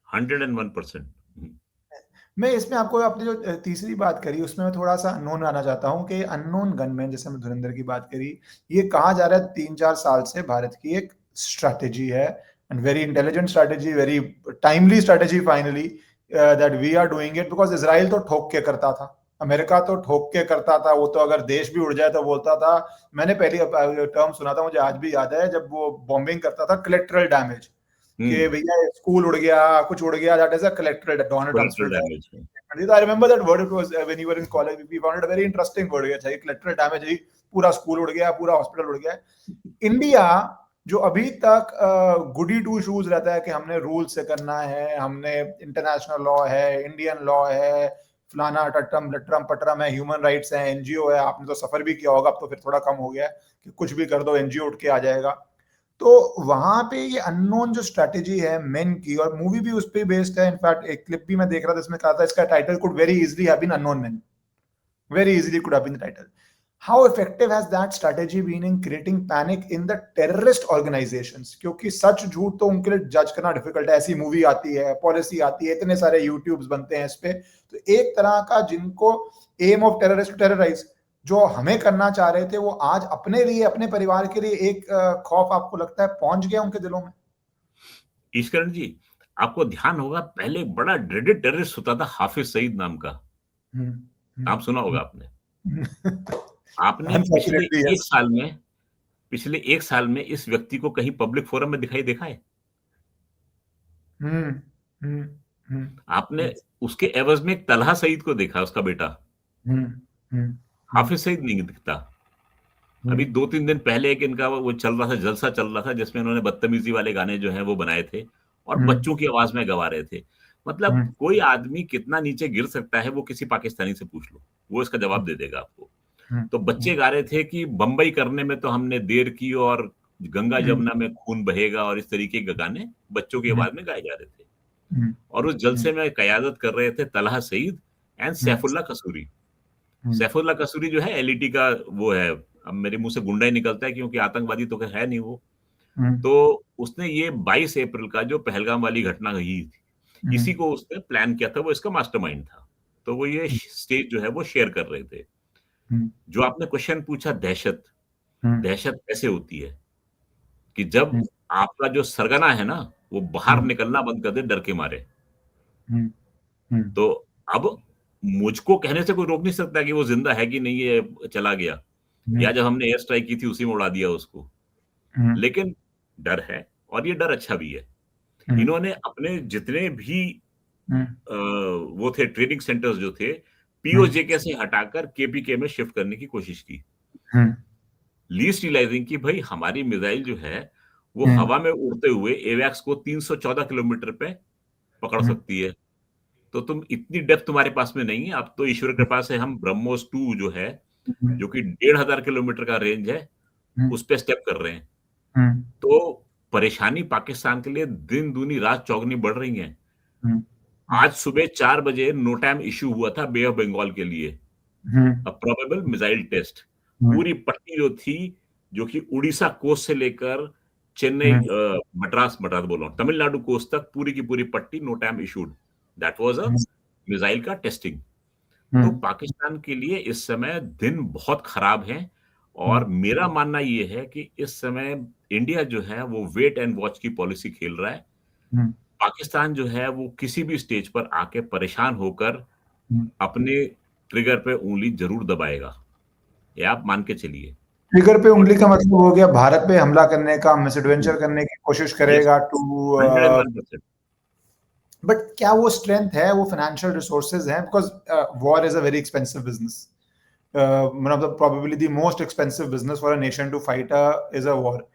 101%। मैं इसमें आपको अपनी जो तीसरी बात करी उसमें मैं थोड़ा सा अननोन आना चाहता हूँ, कि अननोन गनमैन, जैसे हमने धुरंधर की बात करी, ये कहा जा रहा है 3-4 साल से भारत की एक स्ट्रैटेजी है, and very intelligent strategy, very timely strategy finally, that we are doing it, because Israel तो ठोक के करता था, अमेरिका तो ठोक के करता था, वो तो अगर देश भी उड़ जाए तो बोलता था। मैंने पहली टर्म सुना था, मुझे आज भी याद है, जब वो बॉम्बिंग करता था, कलेक्ट्रल डैमेज, कि हुँ, भैया स्कूल उड़ गया, कुछ उड़ गया, that is a collateral Donald Trump collateral damage है। I remember that word. It was when you were in college. We found it a very interesting word. अच्छा, collateral damage है, पूरा स्कूल उड़ गया, पूरा हॉस्पिटल उड़ गया। इंडिया जो अभी तक गुडी टू शूज रहता है कि हमने रूल से करना है, हमने इंटरनेशनल लॉ है, इंडियन लॉ है, फलाना टट्रम लट्रम पटरम है, ह्यूमन राइट्स है, एनजीओ है, आपने तो सफर भी किया होगा, अब तो फिर थोड़ा कम हो गया है कि कुछ भी कर दो एनजीओ उठ के आ जाएगा। तो वहां पे ये अननोन जो स्ट्रेटेजी है मेन की, और मूवी भी उस पर बेस्ड है, इनफैक्ट एक क्लिप भी मैं देख रहा था, इसमें कहा था इसका title could very easily have been unknown man, very easily could have been the title. How effective has that strategy been in creating panic in the terrorist organizations? क्योंकि सच झूठ तो उनके लिए जज करना डिफिकल्ट है, ऐसी मूवी आती है, पॉलिसी आती है, इतने सारे यूट्यूब्स बनते हैं इस पे, तो एक तरह का जिनको एम ऑफ टेररिस्ट टेरराइज जो हमें करना चाह रहे थे, वो आज अपने लिए, अपने परिवार के लिए एक खौफ आपको लगता है पहुंच गया उनके दिलों में? ईश्वरन जी, आपको ध्यान होगा पहले एक बड़ा ड्रेडेड टेररिस्ट होता था हाफिज सईद नाम का। हम्म, नाम सुना होगा आपने। आपने पिछले अनफॉर्चुनेटली 1 यस। साल में पिछले 1 साल में इस व्यक्ति को कहीं पब्लिक फोरम में दिखाई देखा है? हम्म, हम्म, आपने उसके एवज में एक तलहा सईद को देखा, उसका बेटा। हम्म, हम्म, हम्म, हाफिज सईद नहीं दिखता। अभी हम्म, 2-3 दिन पहले एक इनका वो चल रहा था, जलसा चल रहा था, जिसमें इन्होंने बदतमीजी वाले गाने जो हैं वो बनाए थे और हम्म, बच्चों की आवाज में गवा रहे थे। मतलब हम्म, कोई आदमी कितना नीचे गिर सकता है वो किसी पाकिस्तानी से पूछ लो, वो इसका जवाब दे देगा आपको। हम्म, तो बच्चे गा रहे थे कि बम्बई करने में तो हमने देर की और गंगा हम्म, जमुना में खून बहेगा, और इस तरीके के गाने बच्चों की हम्म, आवाज में गाए जा रहे थे। हम्म, और उस जलसे में कयादत कर रहे थे तलहा सईद एंड हम्म, सैफुल्लाह कसूरी। हम्म, सैफुल्लाह कसूरी जो है एलईटी का वो है, अब मेरे मुंह से गुंडा ही निकलता है क्योंकि आतंकवादी तो खैर है नहीं वो। हम्म, तो उसने ये 22 अप्रैल का जो पहलगाम वाली घटना हुई थी, इसी को उसने प्लान किया था, वो इसका मास्टरमाइंड था। तो वो ये स्टेज जो है वो शेयर कर रहे थे। हम्म, जो आपने क्वेश्चन पूछा, दहशत, हम्म, दहशत कैसे होती है कि जब हम्म, आपका जो सरगना है ना, वो बाहर हम्म, निकलना बंद कर दे डर के मारे। हम्म, हम्म, तो अब मुझको कहने से कोई रोक नहीं सकता कि वो जिंदा है कि नहीं, ये चला गया, या जब हमने एयर स्ट्राइक की थी उसी में उड़ा दिया उसको। हम्म, लेकिन डर है, और ये डर अच्छा भी है। हम्म, इन्होंने अपने जितने भी वो थे ट्रेनिंग सेंटर्स जो थे, पीओजेके से हटाकर केपीके में शिफ्ट करने की कोशिश की, लीस्ट रियलाइजिंग कि भाई हमारी मिसाइल जो है वो हवा में उड़ते हुए एवैक्स को 314 किलोमीटर पे पकड़ सकती है। तो तुम इतनी डेप्थ तुम्हारे पास में नहीं है। अब तो ईश्वर के पास है, हम ब्रह्मोस 2 जो है, जो कि 1500 किलोमीटर का रेंज है, उस पे स्टेप कर रहे हैं। तो परेशानी पाकिस्तान के लिए दिन दूनी रात चौगनी बढ़ रही है। आज सुबह 4 बजे नो टाइम इश्यू हुआ था बे ऑफ बंगाल के लिए, प्रोबेबल मिसाइल टेस्ट। पूरी पट्टी जो थी, जो कि उड़ीसा कोस्ट से लेकर चेन्नई, मद्रास बोल रहा हूं, तमिलनाडु कोस्ट तक पूरी की पूरी पट्टी NOTAM issued. That was a missile का टेस्टिंग। तो पाकिस्तान के लिए इस समय दिन बहुत खराब है, और मेरा मानना ये है कि इस समय इंडिया जो है वो वेट एंड वॉच की पॉलिसी खेल रहा है। पाकिस्तान जो है वो किसी भी स्टेज पर आके परेशान होकर अपने ट्रिगर पे उंगली जरूर दबाएगा, ये आप मान के चलिए। ट्रिगर पे उंगली का मतलब हो गया भारत पे हमला करने का, मिसएडवेंचर करने की कोशिश करेगा टू 101%। बट क्या वो स्ट्रेंथ है, वो फाइनेंशियल रिसोर्सेज हैं? Because war is a very expensive business, one of the probably the most expensive business for a nation to fight is a war.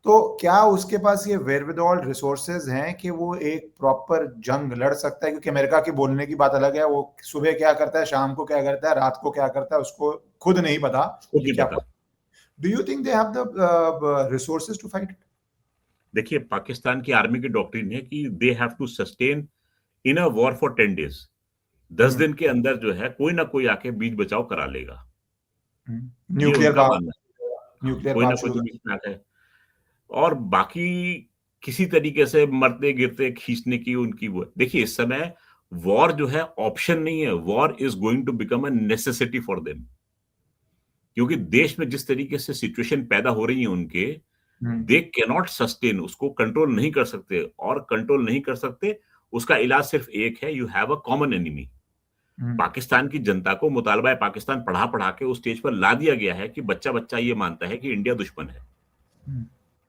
तो क्या उसके पास ये वेयरविदऑल रिसोर्सेज हैं कि वो एक प्रॉपर जंग लड़ सकता है? क्योंकि अमेरिका की बोलने की बात अलग है, वो सुबह क्या करता है, शाम को क्या करता है, रात को क्या करता है, उसको खुद नहीं पता कि क्या। Do you think they have the resources to fight? देखिए, पाकिस्तान की आर्मी की डॉक्ट्रिन है कि they have to sustain in a war for 10 days. 10 दिन के अंदर जो है कोई ना कोई आके बीच बचाव करा लेगा। ये न्यूक्लियर उनका बात, मानना है। न्यूक्लियर कोई ना बात कोई शुरू तो बीच में आता है, और बाकी किसी तरीके से मरते गिरते खींचने की उनकी वो। देखिए, इस समय वॉर जो है ऑप्शन नहीं है, war is going to become a necessity for them. क्योंकि देश में जिस तरीके से सिचुएशन पैदा हो रही है उनके, दे कैन नॉट सस्टेन, उसको कंट्रोल नहीं कर सकते, और कंट्रोल नहीं कर सकते उसका इलाज सिर्फ एक है, you have a common enemy. Pakistan की जनता को मुतालबा पाकिस्तान पढ़ा पढ़ा के उस स्टेज पर ला दिया गया है कि बच्चा बच्चा ये मानता है कि इंडिया दुश्मन है।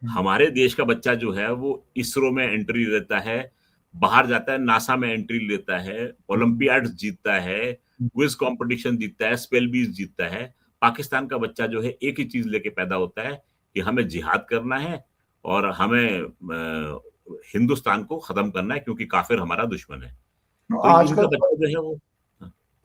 हमारे देश का बच्चा जो है वो इसरो में एंट्री लेता है, बाहर जाता है, नासा में एंट्री लेता है, ओलंपियाड जीतता है, क्विज कंपटीशन जीतता है, स्पेल बीज जीतता है। पाकिस्तान का बच्चा जो है एक ही चीज लेके पैदा होता है कि हमें जिहाद करना है और हमें हिंदुस्तान को खत्म करना है, क्योंकि काफिर हमारा दुश्मन है। तो इनका बच्चा जो है वो,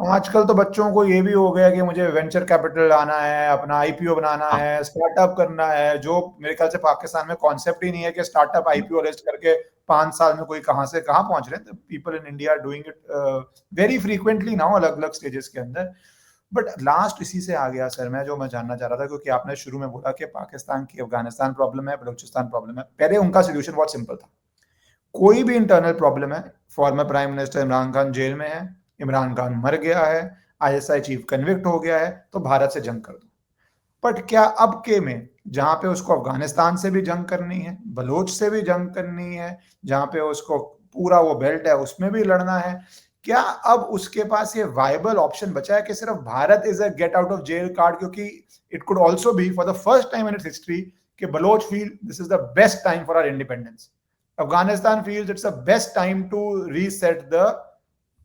आजकल तो बच्चों को ये भी हो गया कि मुझे वेंचर कैपिटल लाना है, अपना आईपीओ बनाना है, स्टार्टअप करना है, जो मेरे ख्याल से पाकिस्तान में कॉन्सेप्ट ही नहीं है कि स्टार्टअप आईपीओ लिस्ट करके 5 साल में कोई कहां से कहां पहुंच रहे हैं। People in India are doing it very frequently now, अलग अलग स्टेजेस के अंदर। बट लास्ट इसी से आ गया सर, मैं जानना चाह रहा था, क्योंकि आपने शुरू में बोला कि पाकिस्तान की अफगानिस्तान प्रॉब्लम है, बलूचिस्तान प्रॉब्लम है। पहले उनका सोल्यूशन बहुत सिंपल था, कोई भी इंटरनल प्रॉब्लम है, former prime minister Imran Khan jail में है, इमरान खान मर गया है, आईएसआई चीफ कन्विक्ट हो गया है, तो भारत से जंग कर दो। बट क्या अब के में, जहां पे उसको अफगानिस्तान से भी जंग करनी है, बलोच से भी जंग करनी है, जहां पे उसको पूरा वो बेल्ट है उसमें भी लड़ना है, क्या अब उसके पास ये वायबल ऑप्शन बचा है कि सिर्फ Bharat is a get out of jail card? क्योंकि it could also be for the first time in its history कि Baloch feel this is the best time for our independence, Afghanistan feels it's the best time to reset the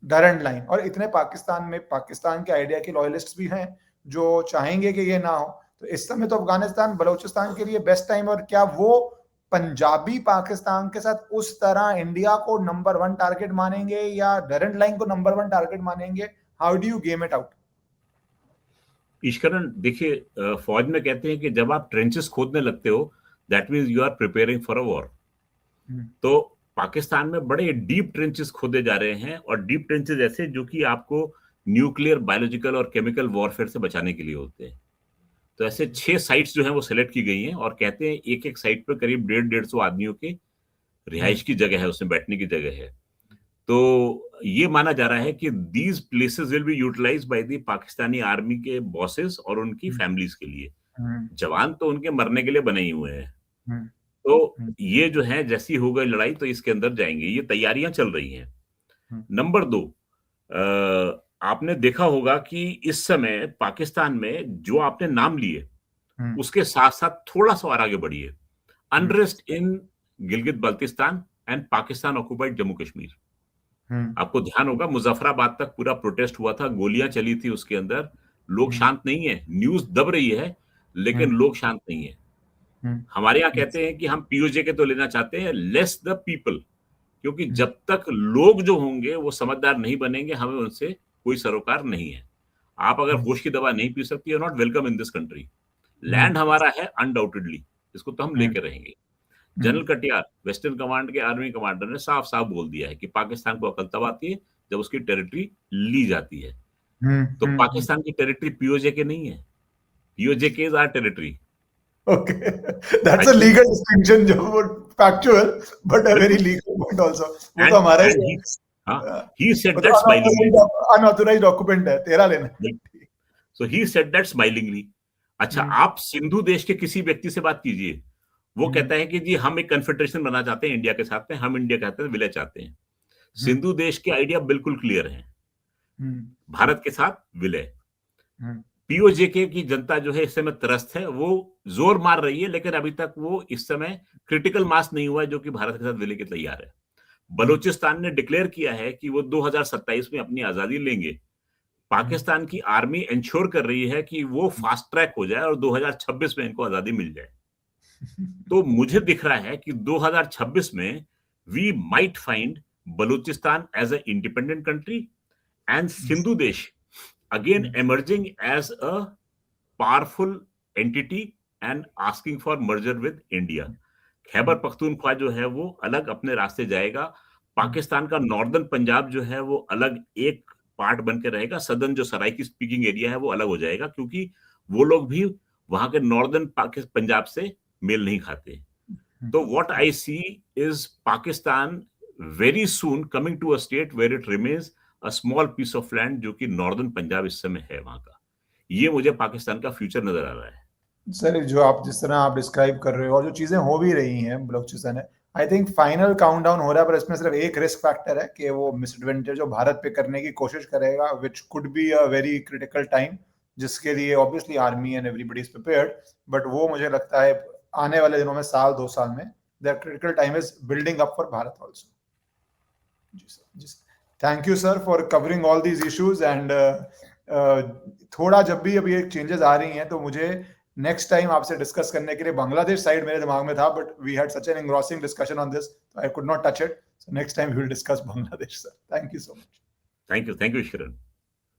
Durand line. और इतने पाकिस्तान में, पाकिस्तान के idea के लॉयलिस्ट्स भी हैं जो चाहेंगे कि ये ना हो। तो इस समय तो अफगानिस्तान बलूचिस्तान के लिए बेस्ट टाइम। और क्या वो पंजाबी पाकिस्तान के साथ उस तरह इंडिया को नंबर 1 टारगेट मानेंगे या डरंट लाइन को नंबर 1 टारगेट मानेंगे? How do you game it out? Eswaran, देखिए, फौज में कहते हैं कि जब आप ट्रेंचेस खोदने लगते हो, that means you are preparing for a war. तो पाकिस्तान में बड़े डीप ट्रेंचेस खोदे जा रहे हैं, और डीप ट्रेंचेस ऐसे जो कि आपको न्यूक्लियर, बायोलॉजिकल और केमिकल वॉरफेयर से बचाने के लिए होते हैं। तो ऐसे 6 साइट्स जो हैं वो सिलेक्ट की गई हैं, और कहते हैं एक एक साइट पर करीब 150-150 आदमियों की रिहाइश की जगह है, उसमें बैठने की जगह है। तो ये माना जा रहा है कि these places will be utilised by the Pakistani army के बॉसेस और उनकी फैमिलीज के लिए। जवान तो उनके मरने के लिए बने ही हुए हैं। तो ये जो है, जैसी हो गई लड़ाई तो इसके अंदर जाएंगे, ये तैयारियां चल रही हैं। नंबर 2, आपने देखा होगा कि इस समय पाकिस्तान में जो आपने नाम लिए, उसके साथ साथ थोड़ा सा और आगे बढ़िए, unrest in Gilgit Baltistan and Pakistan occupied Jammu Kashmir. आपको ध्यान होगा मुजफ्फराबाद तक पूरा प्रोटेस्ट हुआ था, गोलियां चली थी उसके अंदर, लोग शांत नहीं है, न्यूज दब रही है लेकिन लोग शांत नहीं है। हमारे यहाँ कहते हैं कि हम पीओजे के तो लेना चाहते हैं, लेस द पीपल, क्योंकि जब तक लोग जो होंगे वो समझदार नहीं बनेंगे, हमें उनसे कोई सरोकार नहीं है। आप अगर होश की दवा नहीं पी सकती, you are not welcome in this country. Land हमारा है अनडाउटेडली, इसको तो हम लेके रहेंगे। जनरल कटियार, वेस्टर्न कमांड के आर्मी कमांडर ने साफ साफ बोल दिया है कि पाकिस्तान को अकल तब आती है जब उसकी टेरिटरी ली जाती है। तो पाकिस्तान की टेरिटरी पीओजे के नहीं है, POJ K is our territory. Okay, that's a legal distinction, जो factual, but a very legal point also. वो तो हमारा ही है। He said that smilingly. Unauthorized document है, तेरा लेना। So he said that smilingly. अच्छा, आप सिंधु देश के किसी व्यक्ति से बात कीजिए, वो कहता है कि जी हम एक कन्फेडरेशन बनाना चाहते हैं इंडिया के साथ में, हम इंडिया कहते हैं विलय चाहते हैं। सिंधु देश के आइडिया बिल्कुल क्लियर है, भारत के साथ विलय। पीओजेके की जनता जो है इस समय त्रस्त है, वो जोर मार रही है, लेकिन अभी तक वो इस समय क्रिटिकल मास नहीं हुआ है जो कि भारत के साथ विलय के तैयार है। बलूचिस्तान ने डिक्लेयर किया है कि वो 2027 में अपनी आजादी लेंगे। पाकिस्तान की आर्मी इंश्योर कर रही है कि वो फास्ट ट्रैक हो जाए और 2026 में इनको आजादी मिल जाए। तो मुझे दिख रहा है कि 2026 में we might find Balochistan as a independent country and Sindhu Desh again emerging as a powerful entity and asking for merger with India. Khyber Pakhtunkhwa जो है वो अलग अपने रास्ते जाएगा, पाकिस्तान का नॉर्दर्न पंजाब जो है वो अलग एक पार्ट बन के रहेगा, सदर्न जो सराइकी स्पीकिंग एरिया है वो अलग हो जाएगा, क्योंकि वो लोग भी वहां के नॉर्दर्न पंजाब से मेल नहीं खाते। तो what I see is Pakistan very soon coming to a state where it remains a small piece of land, जो कि नॉर्दर्न पंजाब इस समय है वहां का। ये मुझे पाकिस्तान का फ्यूचर नजर आ रहा है। सर, जो आप जिस तरह आप डिस्क्राइब कर रहे हो और जो चीजें हो भी रही हैं बलूचिस्तान में, आई थिंक फाइनल काउंटडाउन हो रहा है, पर इसमें सिर्फ एक रिस्क फैक्टर है कि वो मिसएडवेंचर जो भारत पे करने की कोशिश करेगा, which could be a very critical time, जिसके लिए obviously army and everybody is prepared, but वो मुझे लगता है आने वाले दिनों में, साल 2 साल में, that critical time is building up for Bharat also. जी sir, thank you sir for covering all these issues and थोड़ा जब भी अभी एक चेंजेस आ रही हैं तो मुझे नेक्स्ट टाइम आपसे डिस्कस करने के लिए बांग्लादेश साइड मेरे दिमाग में था, but we had such an engrossing discussion on this, I could not touch it, so next time we will discuss Bangladesh sir. Thank you so much. Thank you, thank you Sheeran.